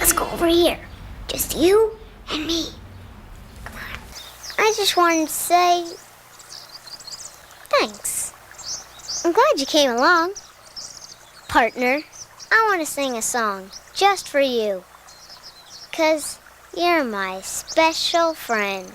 Let's go over here. Just you and me. Come on. I just wanted to say thanks. I'm glad you came along. Partner, I want to sing a song just for you. 'Cause you're my special friend.